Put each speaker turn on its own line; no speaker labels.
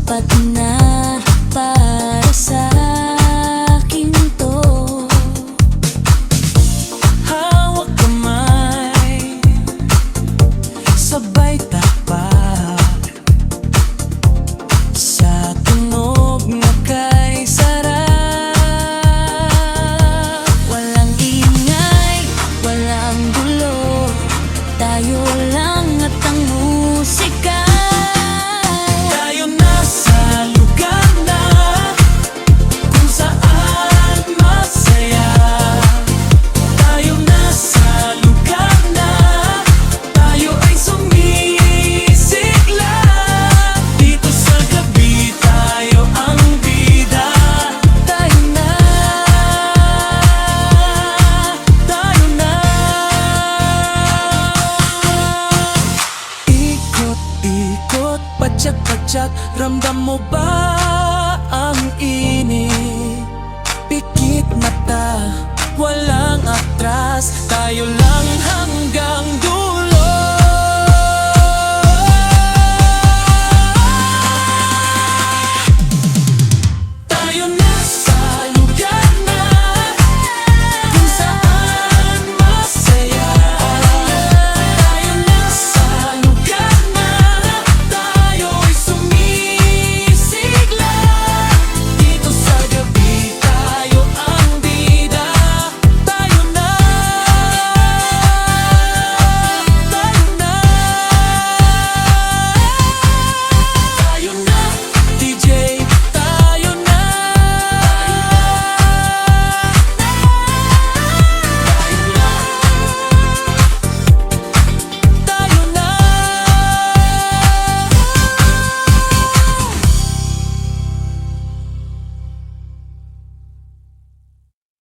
sapat na para sa akin to.
Hawak kamay, sabay tapat sa tunog na kay sarap.
Walang ingay, walang gulo, tayo lang at ang musika.
Tayo nasa lugar na kung saan masaya. Tayo nasa lugar na tayo ay sumisigla. Dito sa gabi tayo ang bida.
Tayo na, tayo na.
Ikot-ikot, padyak-padyak, ramdam mo ba ang init? Pikit mata, walang atras, tayo lang hanggang dulo.